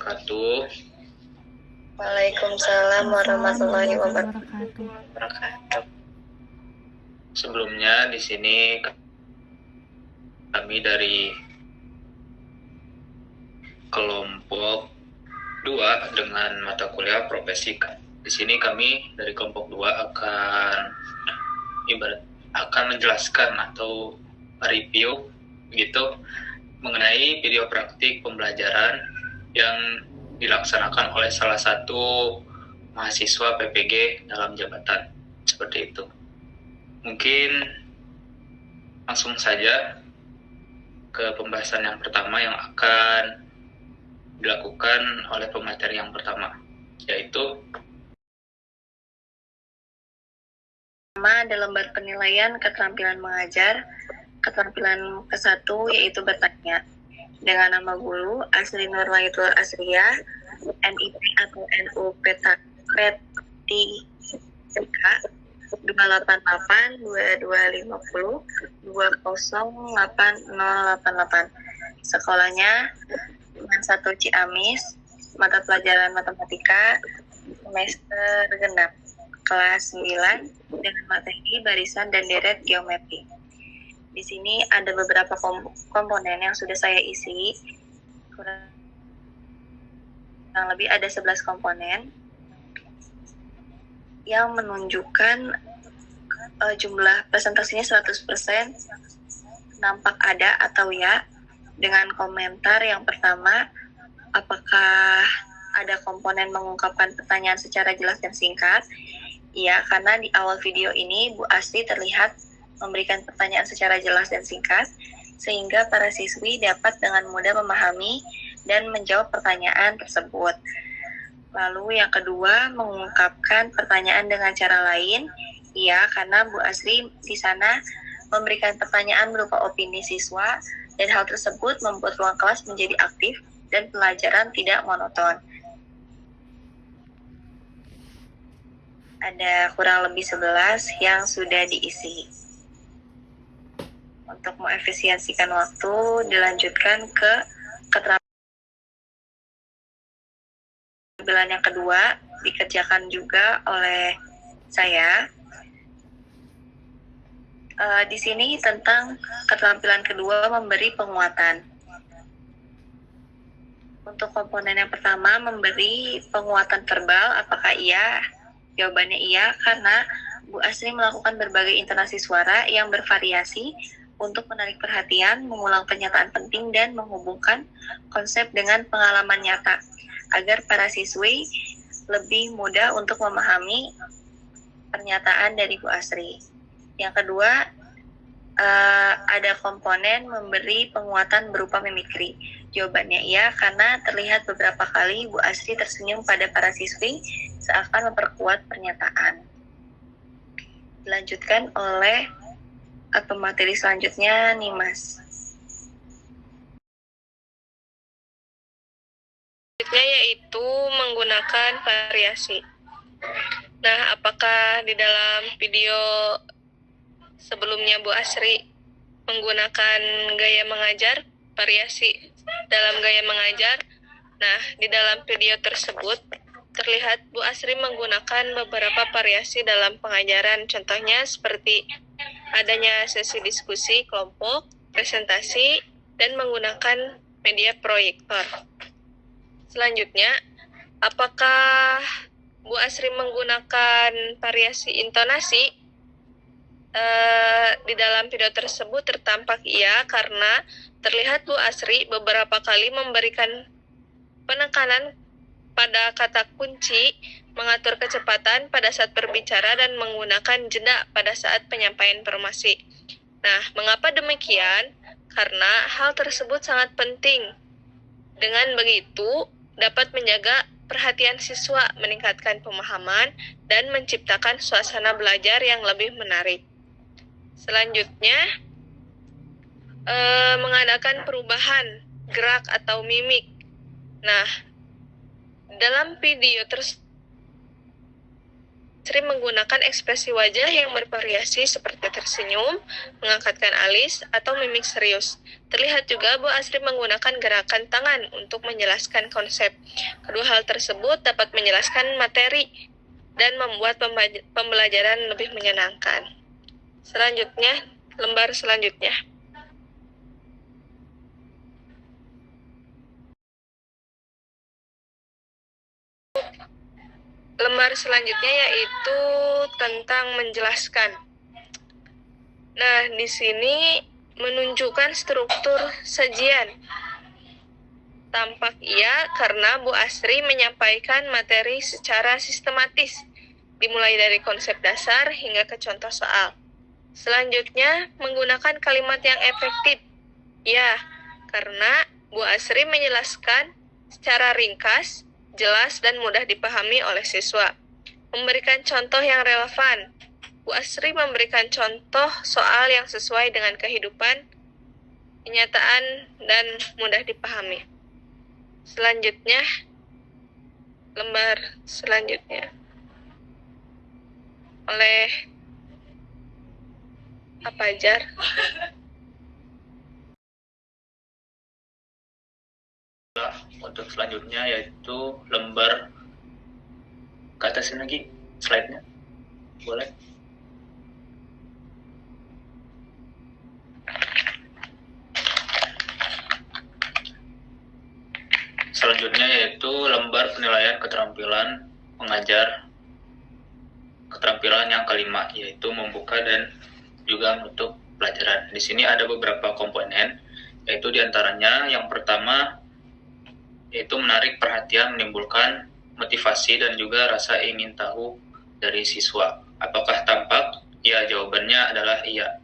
wabarakatuh. Waalaikumsalam warahmatullahi wabarakatuh. Sebelumnya di sini kami dari kelompok 2 dengan mata kuliah profesi. Di sini kami dari kelompok 2 akan menjelaskan atau review gitu mengenai video praktik pembelajaran yang dilaksanakan oleh salah satu mahasiswa PPG dalam jabatan, seperti itu. Mungkin langsung saja ke pembahasan yang pertama yang akan dilakukan oleh pemateri yang pertama, yaitu ada lembar penilaian keterampilan mengajar. Keterampilan ke-1 yaitu bertanya. Dengan nama guru Asri Nurwaitul Asriyah, NIP atau NU Petika 288 2250 20888. Sekolahnya Teman 1 Ciamis, mata pelajaran matematika, semester genap, kelas 9, dengan materi barisan dan deret geometri. Di sini ada beberapa komponen yang sudah saya isi. Kurang lebih ada 11 komponen yang menunjukkan jumlah presentasinya 100%, nampak ada atau ya, dengan komentar yang pertama, apakah ada komponen mengungkapkan pertanyaan secara jelas dan singkat? Iya, karena di awal video ini Bu Asri terlihat memberikan pertanyaan secara jelas dan singkat, sehingga para siswi dapat dengan mudah memahami dan menjawab pertanyaan tersebut. Lalu yang kedua, mengungkapkan pertanyaan dengan cara lain. Iya, karena Bu Asri di sana memberikan pertanyaan berupa opini siswa, dan hal tersebut membuat ruang kelas menjadi aktif dan pelajaran tidak monoton. Ada kurang lebih 11 yang sudah diisi. Untuk mengefisiensikan waktu, dilanjutkan ke keterampilan yang kedua, dikerjakan juga oleh saya. Di sini tentang keterampilan kedua memberi penguatan. Untuk komponen yang pertama, memberi penguatan verbal, apakah iya? Jawabannya iya, karena Bu Asri melakukan berbagai intonasi suara yang bervariasi untuk menarik perhatian, mengulang pernyataan penting, dan menghubungkan konsep dengan pengalaman nyata, agar para siswi lebih mudah untuk memahami pernyataan dari Bu Asri. Yang kedua, ada komponen memberi penguatan berupa mimikri. Jawabannya iya, karena terlihat beberapa kali Bu Asri tersenyum pada para siswi seakan memperkuat pernyataan. Dilanjutkan oleh pemateri selanjutnya, Nimas. Selanjutnya yaitu menggunakan variasi. Nah, apakah di dalam video sebelumnya Bu Asri menggunakan gaya mengajar, variasi dalam gaya mengajar? Nah, di dalam video tersebut terlihat Bu Asri menggunakan beberapa variasi dalam pengajaran, contohnya seperti adanya sesi diskusi kelompok, presentasi, dan menggunakan media proyektor. Selanjutnya, apakah Bu Asri menggunakan variasi intonasi? Di dalam video tersebut tertampak iya, karena terlihat Bu Asri beberapa kali memberikan penekanan pada kata kunci, mengatur kecepatan pada saat berbicara, dan menggunakan jeda pada saat penyampaian informasi. Nah, mengapa demikian? Karena hal tersebut sangat penting. Dengan begitu, dapat menjaga perhatian siswa, meningkatkan pemahaman, dan menciptakan suasana belajar yang lebih menarik. Selanjutnya, mengadakan perubahan gerak atau mimik. Nah, dalam video Asri menggunakan ekspresi wajah yang bervariasi seperti tersenyum, mengangkatkan alis, atau mimik serius. Terlihat juga Bu Asri menggunakan gerakan tangan untuk menjelaskan konsep. Kedua hal tersebut dapat menjelaskan materi dan membuat pembelajaran lebih menyenangkan. Selanjutnya, lembar selanjutnya. Lembar selanjutnya yaitu tentang menjelaskan. Nah, di sini menunjukkan struktur sajian. Tampak iya karena Bu Asri menyampaikan materi secara sistematis, dimulai dari konsep dasar hingga ke contoh soal. Selanjutnya, menggunakan kalimat yang efektif. Ya, karena Bu Asri menjelaskan secara ringkas, jelas, dan mudah dipahami oleh siswa. Memberikan contoh yang relevan. Bu Asri memberikan contoh soal yang sesuai dengan kehidupan, kenyataan, dan mudah dipahami. Selanjutnya, lembar selanjutnya. Oleh Pak Fajar. Untuk selanjutnya yaitu lembar ke atasin lagi slide-nya, boleh? Selanjutnya yaitu lembar penilaian keterampilan mengajar, keterampilan yang kelima yaitu membuka dan juga menutup pelajaran. Di sini ada beberapa komponen, yaitu diantaranya yang pertama yaitu menarik perhatian, menimbulkan motivasi dan juga rasa ingin tahu dari siswa. Apakah tampak? Ya, jawabannya adalah iya.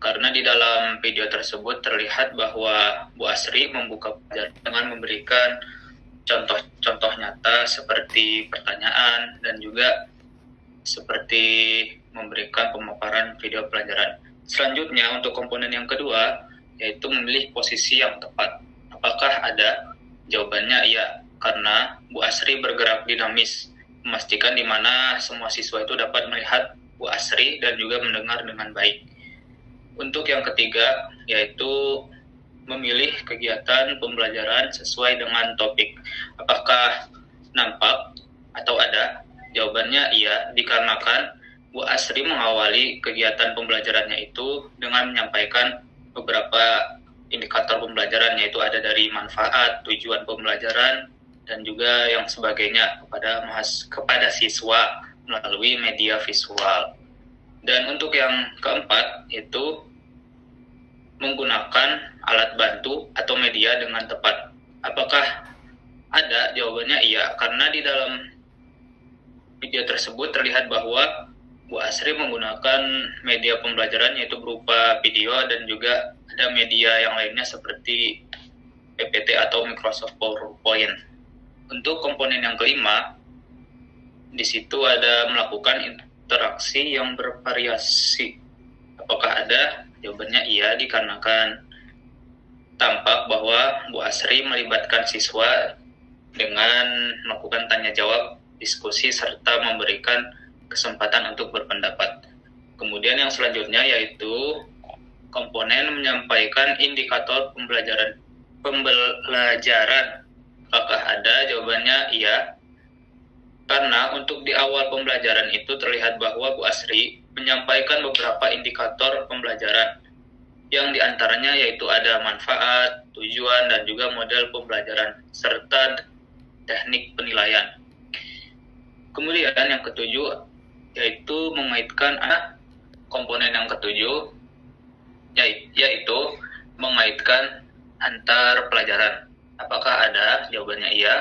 Karena di dalam video tersebut terlihat bahwa Bu Asri membuka pelajaran dengan memberikan contoh-contoh nyata seperti pertanyaan dan juga seperti memberikan pemaparan video pelajaran. Selanjutnya untuk komponen yang kedua yaitu memilih posisi yang tepat. Apakah ada? Jawabannya iya, karena Bu Asri bergerak dinamis, memastikan di mana semua siswa itu dapat melihat Bu Asri dan juga mendengar dengan baik. Untuk yang ketiga, yaitu memilih kegiatan pembelajaran sesuai dengan topik. Apakah nampak atau ada? Jawabannya iya, dikarenakan Bu Asri mengawali kegiatan pembelajarannya itu dengan menyampaikan beberapa indikator pembelajaran, yaitu ada dari manfaat, tujuan pembelajaran, dan juga yang sebagainya kepada siswa melalui media visual. Dan untuk yang keempat, yaitu menggunakan alat bantu atau media dengan tepat. Apakah ada? Jawabannya iya, karena di dalam video tersebut terlihat bahwa Bu Asri menggunakan media pembelajaran yaitu berupa video dan juga ada media yang lainnya seperti PPT atau Microsoft PowerPoint. Untuk komponen yang kelima, di situ ada melakukan interaksi yang bervariasi. Apakah ada? Jawabannya iya, dikarenakan tampak bahwa Bu Asri melibatkan siswa dengan melakukan tanya jawab, diskusi, serta memberikan kesempatan untuk berpendapat. Kemudian yang selanjutnya yaitu komponen menyampaikan indikator pembelajaran. Apakah ada? Jawabannya iya. Karena untuk di awal pembelajaran itu terlihat bahwa Bu Asri menyampaikan beberapa indikator pembelajaran yang diantaranya yaitu ada manfaat, tujuan, dan juga model pembelajaran serta teknik penilaian. Kemudian yang ketujuh yaitu mengaitkan komponen yang ketujuh yaitu mengaitkan antar pelajaran. Apakah ada? Jawabannya iya.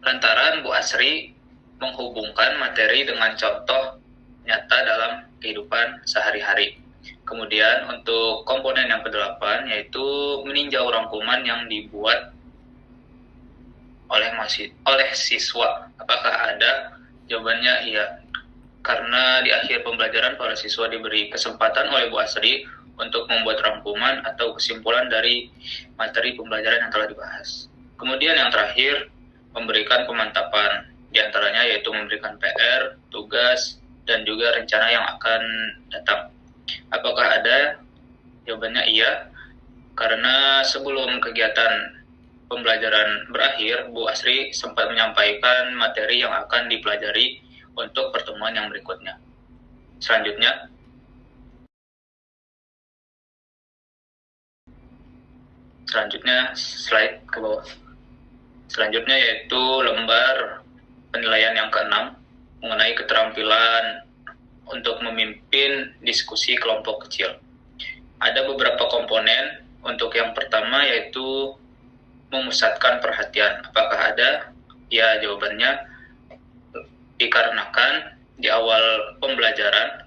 Lantaran Bu Asri menghubungkan materi dengan contoh nyata dalam kehidupan sehari-hari. Kemudian untuk komponen yang ke-8 yaitu meninjau rangkuman yang dibuat oleh siswa. Apakah ada? Jawabannya iya. Karena di akhir pembelajaran para siswa diberi kesempatan oleh Bu Asri untuk membuat rangkuman atau kesimpulan dari materi pembelajaran yang telah dibahas. Kemudian yang terakhir, memberikan pemantapan. Di antaranya yaitu memberikan PR, tugas, dan juga rencana yang akan datang. Apakah ada? Jawabannya iya, karena sebelum kegiatan pembelajaran berakhir, Bu Asri sempat menyampaikan materi yang akan dipelajari untuk pertemuan yang berikutnya. Selanjutnya slide ke bawah. Selanjutnya yaitu lembar penilaian yang ke-6 mengenai keterampilan untuk memimpin diskusi kelompok kecil. Ada beberapa komponen. Untuk yang pertama yaitu memusatkan perhatian. Apakah ada? Ya, jawabannya dikarenakan di awal pembelajaran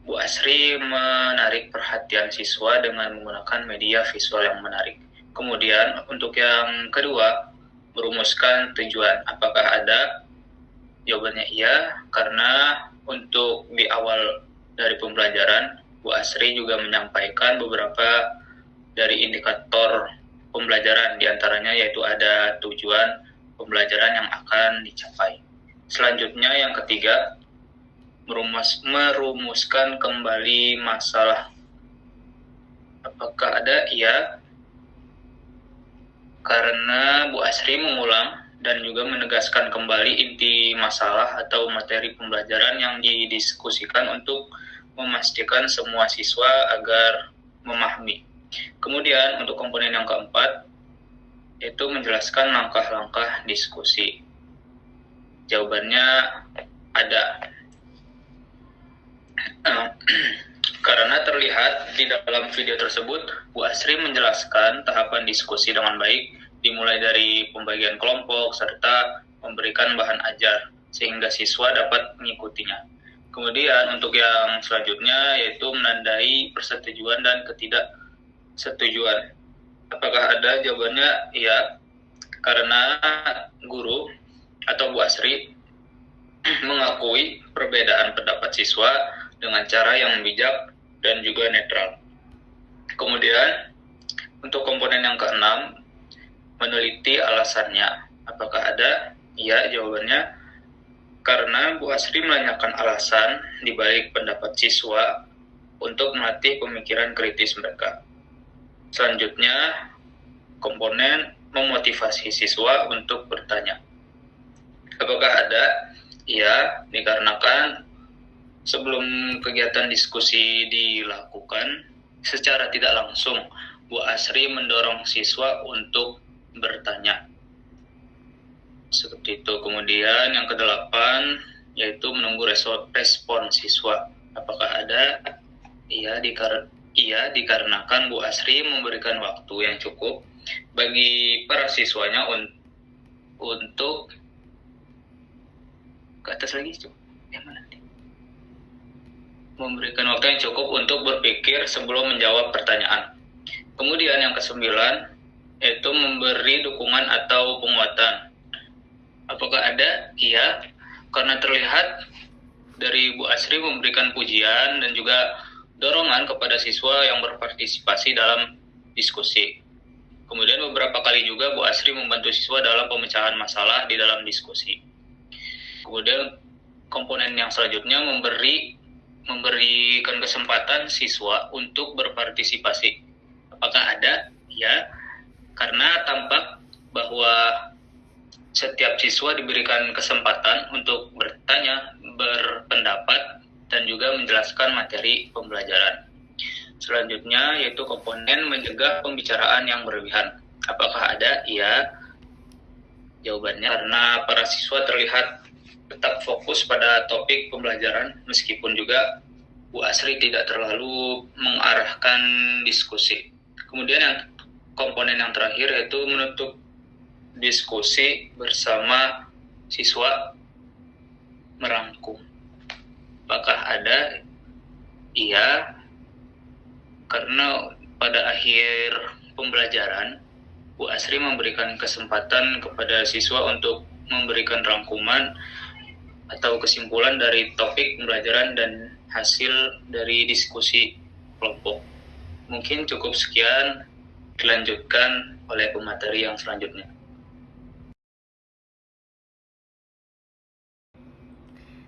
Bu Asri menarik perhatian siswa dengan menggunakan media visual yang menarik. Kemudian untuk yang kedua, merumuskan tujuan. Apakah ada? Jawabannya iya, karena untuk di awal dari pembelajaran, Bu Asri juga menyampaikan beberapa dari indikator pembelajaran, diantaranya yaitu ada tujuan pembelajaran yang akan dicapai. Selanjutnya yang ketiga, merumuskan kembali masalah. Apakah ada? Iya, karena Bu Asri mengulang dan juga menegaskan kembali inti masalah atau materi pembelajaran yang didiskusikan untuk memastikan semua siswa agar memahami. Kemudian untuk komponen yang keempat, yaitu menjelaskan langkah-langkah diskusi. Jawabannya ada. Karena terlihat di dalam video tersebut, Bu Asri menjelaskan tahapan diskusi dengan baik, dimulai dari pembagian kelompok, serta memberikan bahan ajar, sehingga siswa dapat mengikutinya. Kemudian untuk yang selanjutnya, yaitu menandai persetujuan dan ketidaksetujuan. Apakah ada? Jawabannya iya, karena guru atau Bu Asri mengakui perbedaan pendapat siswa dengan cara yang bijak dan juga netral. Kemudian untuk komponen yang ke-6, meneliti alasannya. Apakah ada? Iya, jawabannya karena Bu Asri menanyakan alasan di balik pendapat siswa untuk melatih pemikiran kritis mereka. Selanjutnya, komponen memotivasi siswa untuk bertanya. Apakah ada? Iya, dikarenakan sebelum kegiatan diskusi dilakukan, secara tidak langsung Bu Asri mendorong siswa untuk bertanya. Seperti itu. Kemudian yang ke-8 yaitu menunggu respon siswa. Apakah ada? Iya, dikarenakan Bu Asri memberikan waktu yang cukup bagi para siswanya untuk ke atas lagi, yang mana? Memberikan waktu yang cukup untuk berpikir sebelum menjawab pertanyaan. Kemudian yang ke-9 yaitu memberi dukungan atau penguatan. Apakah ada? Iya, karena terlihat dari Bu Asri memberikan pujian dan juga dorongan kepada siswa yang berpartisipasi dalam diskusi. Kemudian beberapa kali juga Bu Asri membantu siswa dalam pemecahan masalah di dalam diskusi. Kemudian komponen yang selanjutnya memberikan kesempatan siswa untuk berpartisipasi. Apakah ada? Ya, karena tampak bahwa setiap siswa diberikan kesempatan untuk bertanya, berpendapat, dan juga menjelaskan materi pembelajaran. Selanjutnya yaitu komponen mencegah pembicaraan yang berlebihan. Apakah ada? Iya. Jawabannya karena para siswa terlihat tetap fokus pada topik pembelajaran, meskipun juga Bu Asri tidak terlalu mengarahkan diskusi. Kemudian yang komponen yang terakhir yaitu menutup diskusi bersama siswa merangkum. Apakah ada? Iya, karena pada akhir pembelajaran Bu Asri memberikan kesempatan kepada siswa untuk memberikan rangkuman atau kesimpulan dari topik pembelajaran dan hasil dari diskusi kelompok. Mungkin cukup sekian, dilanjutkan oleh pemateri yang selanjutnya.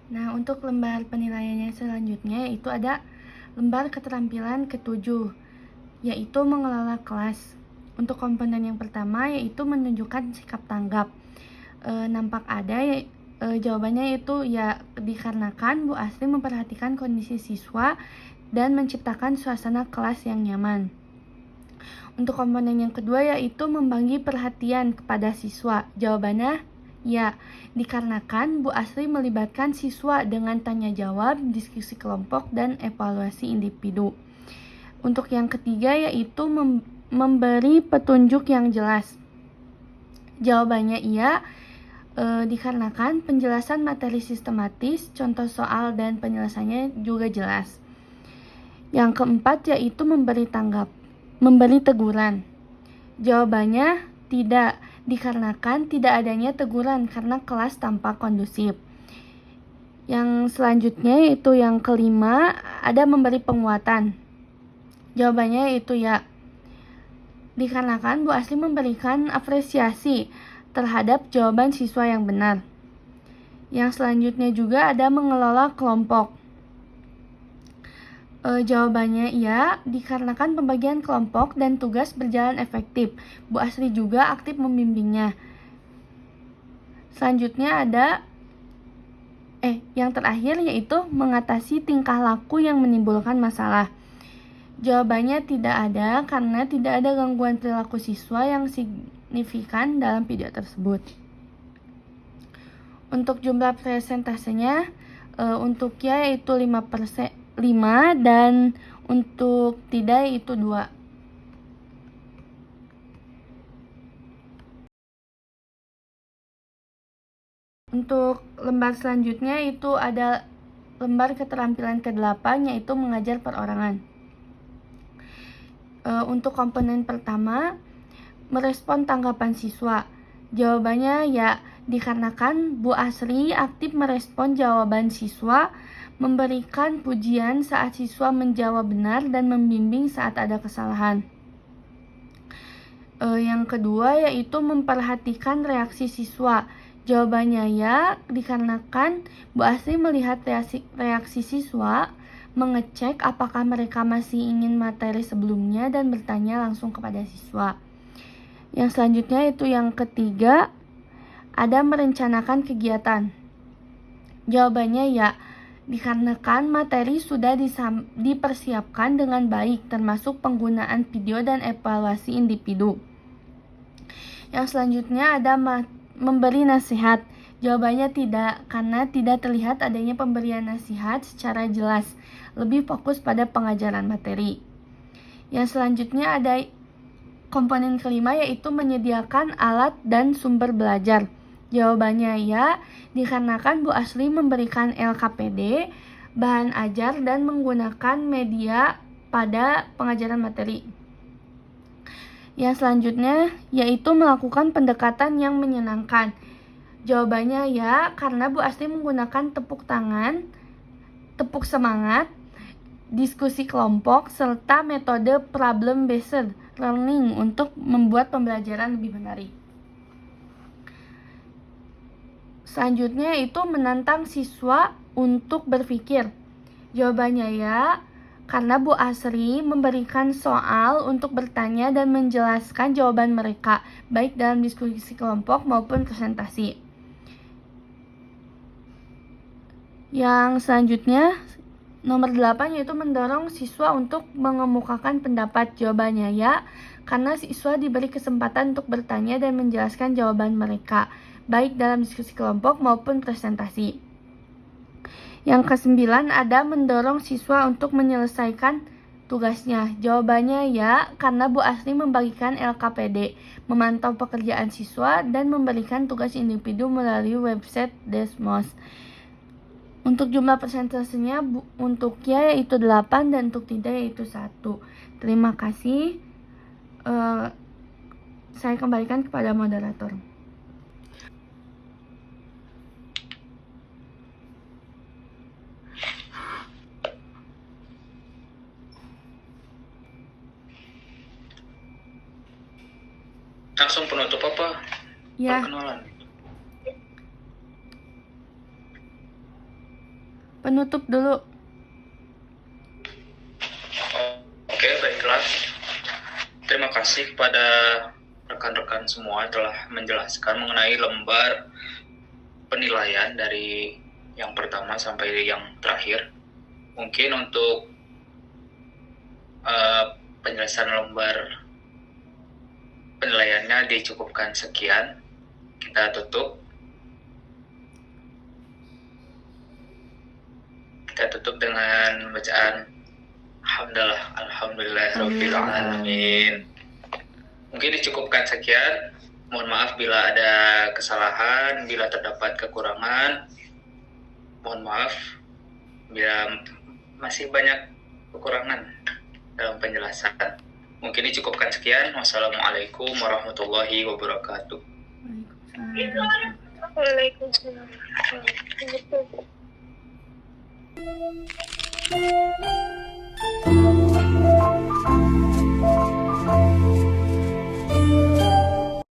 Nah, untuk lembar penilaiannya selanjutnya yaitu ada lembar keterampilan ke-7, yaitu mengelola kelas. Untuk komponen yang pertama yaitu menunjukkan sikap tanggap. Nampak ada jawabannya yaitu ya, dikarenakan Bu Asri memperhatikan kondisi siswa dan menciptakan suasana kelas yang nyaman. Untuk komponen yang kedua yaitu membagi perhatian kepada siswa. Jawabannya ya, dikarenakan Bu Asri melibatkan siswa dengan tanya jawab, diskusi kelompok, dan evaluasi individu. Untuk yang ketiga yaitu memberi petunjuk yang jelas. Jawabannya iya, dikarenakan penjelasan materi sistematis, contoh soal, dan penyelesaiannya juga jelas. Yang keempat yaitu memberi teguran. Jawabannya tidak, dikarenakan tidak adanya teguran karena kelas tampak kondusif. Yang selanjutnya yaitu yang kelima, ada memberi penguatan. Jawabannya yaitu ya, dikarenakan Bu Asri memberikan apresiasi terhadap jawaban siswa yang benar. Yang selanjutnya juga ada mengelola kelompok. Jawabannya iya, dikarenakan pembagian kelompok dan tugas berjalan efektif. Bu Asri juga aktif membimbingnya. Selanjutnya ada yang terakhir yaitu mengatasi tingkah laku yang menimbulkan masalah. Jawabannya tidak ada karena tidak ada gangguan perilaku siswa yang signifikan dalam video tersebut. Untuk jumlah presentasenya untuk ya yaitu 5 dan untuk tidak yaitu 2. Untuk lembar selanjutnya itu ada lembar keterampilan ke-8 yaitu mengajar perorangan. Untuk komponen pertama, merespon tanggapan siswa. Jawabannya ya, dikarenakan Bu Asri aktif merespon jawaban siswa, memberikan pujian saat siswa menjawab benar dan membimbing saat ada kesalahan. Yang kedua yaitu memperhatikan reaksi siswa. Jawabannya ya, dikarenakan Bu Asri melihat reaksi siswa, mengecek apakah mereka masih ingin materi sebelumnya dan bertanya langsung kepada siswa. Yang selanjutnya itu yang ketiga, ada merencanakan kegiatan. Jawabannya ya, dikarenakan materi sudah dipersiapkan dengan baik, termasuk penggunaan video dan evaluasi individu. Yang selanjutnya ada memberi nasihat. Jawabannya tidak, karena tidak terlihat adanya pemberian nasihat secara jelas, lebih fokus pada pengajaran materi. Yang selanjutnya ada komponen kelima yaitu menyediakan alat dan sumber belajar. Jawabannya ya, dikarenakan Bu Asri memberikan LKPD, bahan ajar, dan menggunakan media pada pengajaran materi. Yang selanjutnya yaitu melakukan pendekatan yang menyenangkan. Jawabannya ya, karena Bu Asri menggunakan tepuk tangan, tepuk semangat, diskusi kelompok, serta metode problem-based learning untuk membuat pembelajaran lebih menarik. Selanjutnya itu menantang siswa untuk berpikir. Jawabannya ya, karena Bu Asri memberikan soal untuk bertanya dan menjelaskan jawaban mereka, baik dalam diskusi kelompok maupun presentasi. Yang selanjutnya, nomor 8 yaitu mendorong siswa untuk mengemukakan pendapat. Jawabannya ya, karena siswa diberi kesempatan untuk bertanya dan menjelaskan jawaban mereka, baik dalam diskusi kelompok maupun presentasi. Yang ke-9 ada mendorong siswa untuk menyelesaikan tugasnya. Jawabannya ya, karena Bu Asri membagikan LKPD, memantau pekerjaan siswa, dan memberikan tugas individu melalui website Desmos. Untuk jumlah persentasenya untuk ya yaitu 8 dan untuk tidak yaitu 1. Terima kasih. Saya kembalikan kepada moderator. Langsung penutup apa? Ya. Perkenalan. penutup dulu. Oke, baiklah. Terima kasih kepada rekan-rekan semua telah menjelaskan mengenai lembar penilaian dari yang pertama sampai yang terakhir. Mungkin untuk penjelasan lembar penilaiannya dicukupkan sekian. Kita tutup. Kita tutup dengan bacaan Alhamdulillahirabbil alamin. Mungkin dicukupkan sekian. Mohon maaf bila ada kesalahan, bila terdapat kekurangan. Mohon maaf bila masih banyak kekurangan dalam penjelasan. Mungkin dicukupkan sekian. Wassalamualaikum warahmatullahi wabarakatuh. Waalaikumsalam.